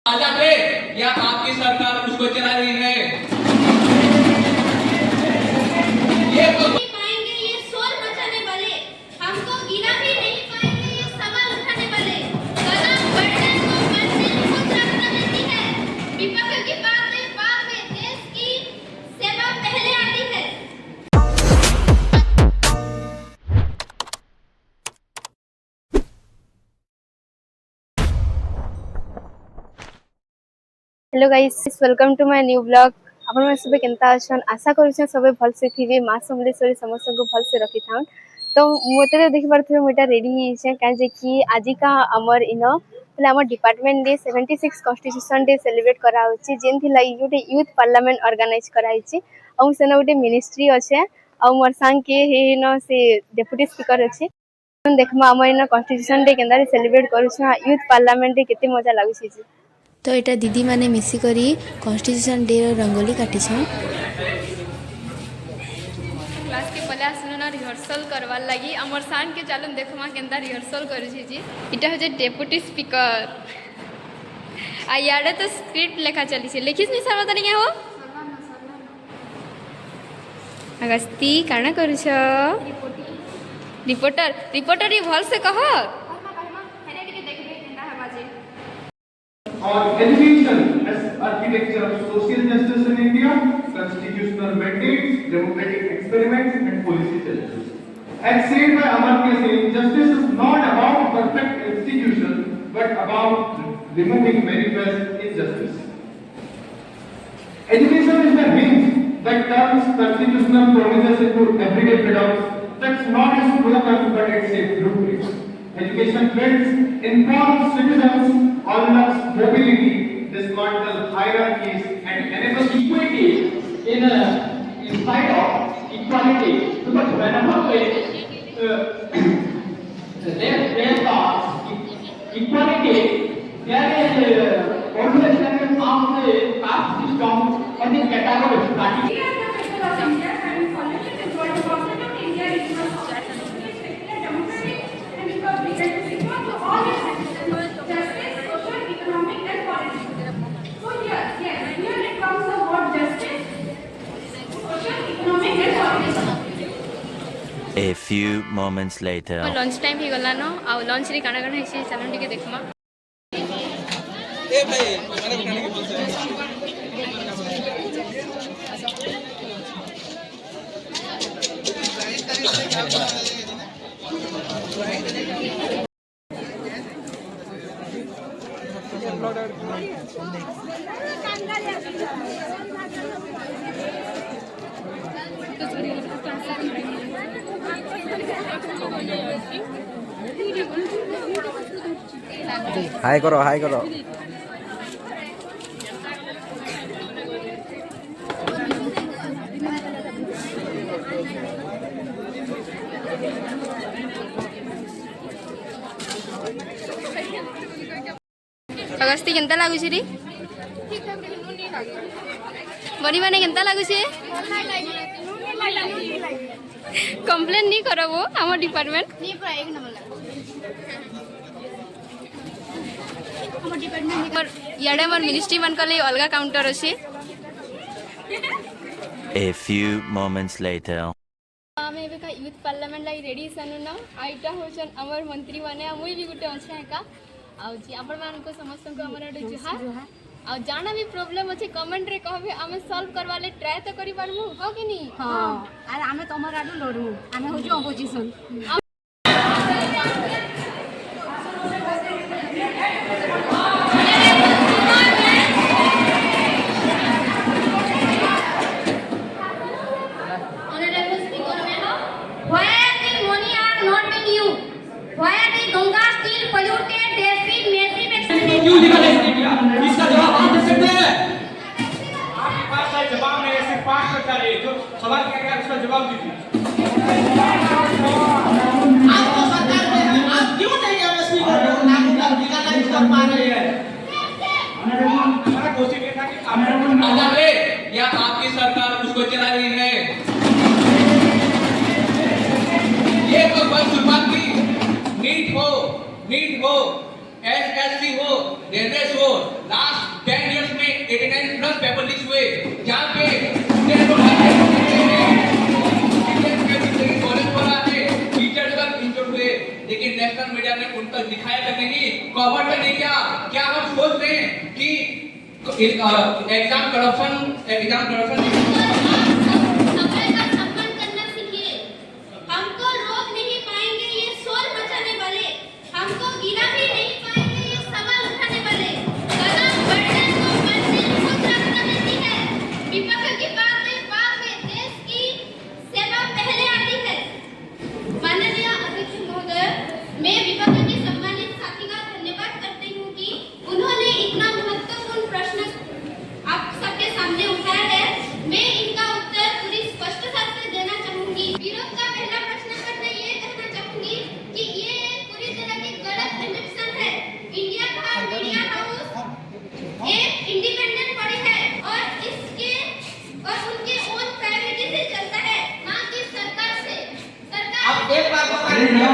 आजाद है या आपकी सरकार उसको चला रही है? ये तो पाएंगे ये शोर मचाने वाले, हमको गिरा भी नहीं पाएंगे ये सवाल उठाने वाले। कलम बढ़ने को मंजिल खुद रास्ता देती है, विपक्ष की बातें बाद में, देश की सेवा पहले आती है। Hello guys, welcome to my new blog. आपण मन सब केनता अछन? आशा करूछन सब भल से थिबे। मां समलेश्वरी समस्त को भल से रखी थाउन। तो मोते देखि परथे मोटा रेडी हिसे काजे जे कि आजि का हमर इनो पले हमर department day 76 constitution day celebrate करा होची, जेन थी लाई गोटे यूथ पार्लियामेंट ऑर्गेनाइज करा हिची। औ सेना गोटे मिनिस्ट्री अछि औ मोर संग के हे न से डेप्यूटी स्पीकर अछि। देखमा हमर इनो कॉन्स्टिट्यूशन डे केनदा सेलिब्रेट करूछ, यूथ पार्लियामेंट डे केते मजा लागुछि। तो यहाँ दीदी मैंने मिसिकरी कॉन्स्टिट्यूशन डे रंगोली काटी छन। क्लास के पहले आसन ना रिहर्सल करवार लगी अमर सान के चालू देखमा केनता रिहर्सल करूछि जी। इटा हो जे डेप्यूटी स्पीकर आ याडे तो स्क्रिप्ट लेखा चली छे। लिखिस नि सर बतानी क्या हो? अगस्ती काना करूछ? रिपोर्टर ही भल से कह। और education as architecture of social justice in India, constitutional mandates, democratic experiments and policy challenges. As said by Amartya Sen, justice is not about perfect institution but about removing manifest injustice. Education is the hinge that turns constitutional promises into everyday freedoms. That's not a slogan but it's a blueprint. Education builds informed citizens, unlocks mobility, dismantles hierarchies, and enables equity inside of equality. Because whenever there is equality, there is always a form of the caste system or the category. A few moments later. Lunch time ही गला न आ lunch रे काना काना हिसी चलन टिके देखमा। ए भाई माने बनाने के बोलते हाय करो हाय करो। अगस्ती केनता लागुछि रे? बनी माने केनता लागुछि? कंप्लेन नहीं करबो हमर डिपार्टमेंट नहीं पर एक नंबर हमर याडे हमर मिनिस्ट्री मन कले अलगा काउंटर अछि। A few moments later. आमे एबे का यूथ पार्लियामेंट लाई रेडी सनु न आइटा होचन हमर मंत्री माने मुई भी गुटे अछि का आउ जी आपण मान को समस्त को हमर जुहा आ जाना भी प्रॉब्लम अछि कमेंट रे कहबे आमे सॉल्व करवा ले ट्राई तो करि पारमु हो कि नी? हां अरे आमे तमर आडू लड़ू आमे हो जो अपोजिशन। क्यों निकला इसका जवाब आप दे सकते हैं? आपके पास शायद जवाब नहीं है, सिर्फ 5 प्रकार है जो सवाल क्या इसका जवाब दीजिए। आपको सरकार में आप क्यों नहीं एमएसपी को लागू कर पा रहे हैं? हमारा क्वेश्चन ये था कि आजाद है या आपकी सरकार उसको चला रही है? ये तो बस शुरुआत की। नीट हो, एसएससी हो, रेलवे हो, लास्ट एग्जाम करप्शन समय का सम्मान करना सीखिए। हमको रोक नहीं पाएंगे ये शोर मचाने वाले, हमको गिरा भी नहीं पाएंगे ये सवाल उठाने वाले। कदम बढ़ने को मंजिल खुद रास्ता देती है। विपक्ष की बातें बाद में, देश की सेवा पहले आती है। माननीय अध्यक्ष महोदय, मैं विपक्ष के सम्मानित साथी का धन्यवाद करती हूँ कि उन्होंने इतना महत्वपूर्ण प्रश्न आप सबके सामने उठाया है। मैं इनका उत्तर पूरी स्पष्टता से देना चाहूंगी। विरोध का पहला प्रश्न पर मैं ये कहना चाहूंगी कि ये एक पूरी तरह की गलत एम्बिशन है। इंडिया का मीडिया हाउस एक इंडिपेंडेंट बॉडी है और इसके और उनके ओन प्रायोरिटी से चलता है, ना कि सरकार से। अब सरकार एक बात बताइए, हमने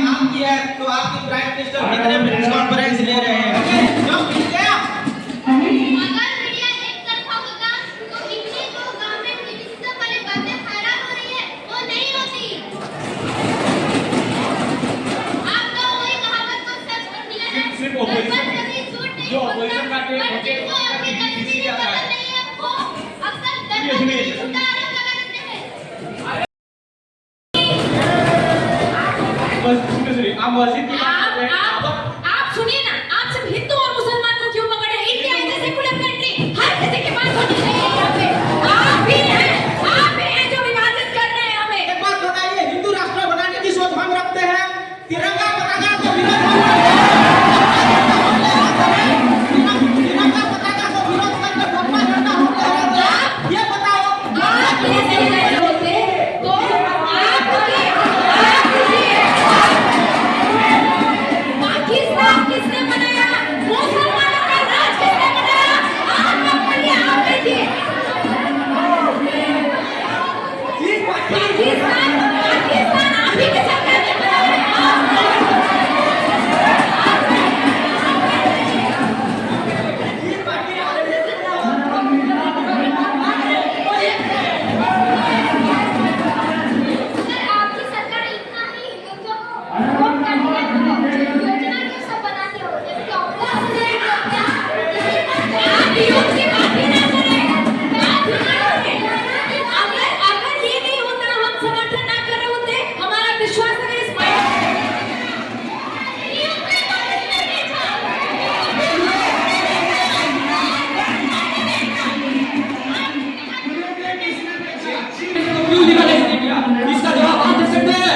काम किया है तो आपकी प्राइम मिनिस्टर कितने प्रेस कॉन्फ्रेंस ले रहे हैं? क्यों मिल गया? अगर मीडिया एक तरफा होगा तो इतनी जो गवर्नमेंट मिनिस्टर वाली बातें फैला हो रही है वो नहीं होती। आपका वही कहावत को सच कर दिया है। सिर्फ opposition- गलत कभी झूठ नहीं जो बोलता, opposition का टेप पर होते हैं, जिनको वो आपकी कभी गलती किसी नहीं आता है। पता नहीं है वो अक्सर सुनिए, गलत सुनिए। झूठा आरोप लगा देते हैं। बस सुनिए, आप मस्जिद की बात करते हैं। आप सुनिए ना, आप सिर्फ हिंदू और मुसलमान को क्यों पकड़े? India is a secular country, हर किसी की बात होनी चाहिए यहाँ पे। आप भी हैं जो विभाजित कर रहे हैं हमें। एक बात बताइए, हिंदू राष्ट्र बनाने की सोच हम रखते हैं, तिरंगा पताका को विरोध करके भगवा झंडा होते हैं। ये बताओ, आप ये सही नहीं होते तो पाकिस्तान किसने बनाया? मुसलमानों का राज किसने बनाया? आप अपनी आप देखिए। पाकिस्तान आप ही के सरकार ने बनाया है। अगर आपकी सरकार इतना ही हिंदुत्व को विरोध करती है तो योजना क्यों सब बनाते हो? जैसे कि ऑपरेशन आप योग की बात ही ना करें। अगर ये नहीं होता, हम समर्थन ना कर रहे होते, हमारा विश्वास अगर इस क्यों निकाले इसने किया? इसका जवाब आप दे सकते हैं?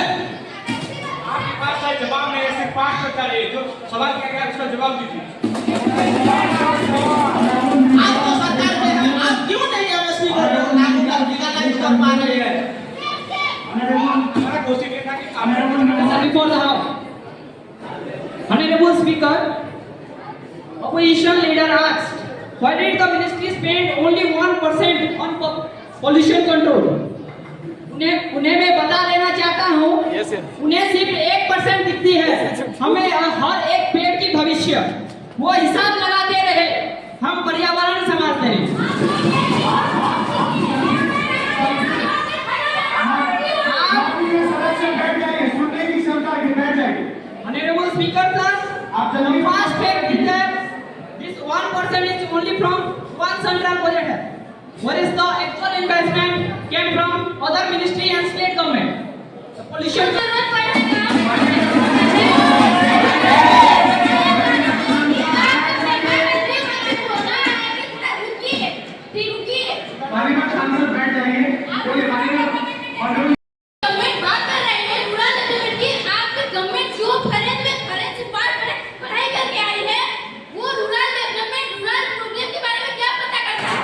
आपके पास शायद जवाब नहीं है, सिर्फ 5 मिनट का है। जो सवाल किया गया उसका जवाब दीजिए। आप तो सरकार में हैं, आप क्यों नहीं एमएसपी को लागू कर लीगलाइज कर पा रहे हैं? हमारा क्वेश्चन ये था कि Before the House. Honorable Speaker, opposition leader asked, why did the ministry spend only 1% on pollution control? उन्हें मैं बता देना चाहता हूँ, उन्हें सिर्फ 1% दिखती है। हमें हर एक पेड़ की भविष्य वो हिसाब लगाते रहे, हम पर्यावरण संभालते हैं। सुनने की क्षमता की बैठ जाएगी। Honorable Speaker, sir, the first fact is that this 1% is only from one central budget. Whereas the actual investment came from other ministry and state government. The pollution. जरूरत पड़ेगा माननीय सांसद बैठ जाइए। बोलिए माननीय गवर्नमेंट बात कर रहे हैं रूरल डेवलपमेंट की। आपकी गवर्नमेंट जो फॉरेन से पढ़ाई करके आई है वो रूरल डेवलपमेंट रूरल प्रॉब्लम के बारे में क्या पता करता है?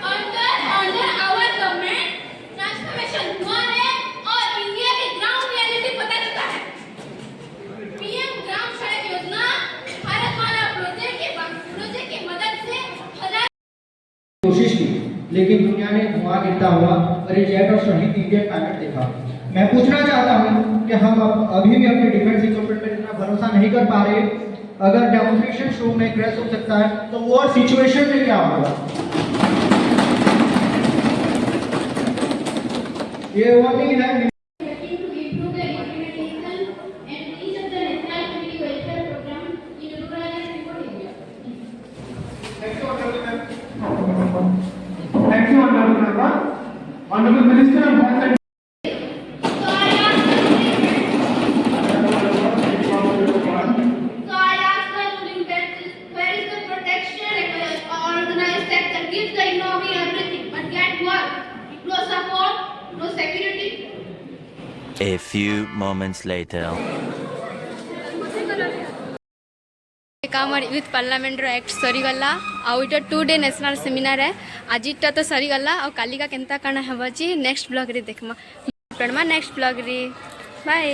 अंडर आवर गवर्नमेंट ट्रांसफॉर्मेशन हुआ है और इंडिया की ग्राउंड रियलिटी पता चलता है। पीएम ग्राम सड़क योजना भारतमाला प्रोजेक्ट की मदद से कोशिश की, लेकिन दुनिया ने धुआं गिरता हुआ और जेट और शहीद इंडियन पायलट देखा। मैं पूछना चाहता हूं कि हम अभी भी अपने डिफेंस इक्विपमेंट पर इतना भरोसा नहीं कर पा रहे। अगर डेमोन्स्ट्रेशन शुरू में क्रैश हो सकता है तो वॉर सिचुएशन में क्या होगा? ये वार्निंग है। to improve the implementation and each of the national community welfare program in rural Honorable Minister of Health and So I ask the ruling benches, where is the protection organized sector gives the economy everything, but get what? No support, no security. A few moments later. আমার youth parliament act सरीगला आउ इटा 2 day national seminar है आजिटा तो सरीगला और कालिका केनता काना हेबा जी next blog रे देखमा next blog रे बाय।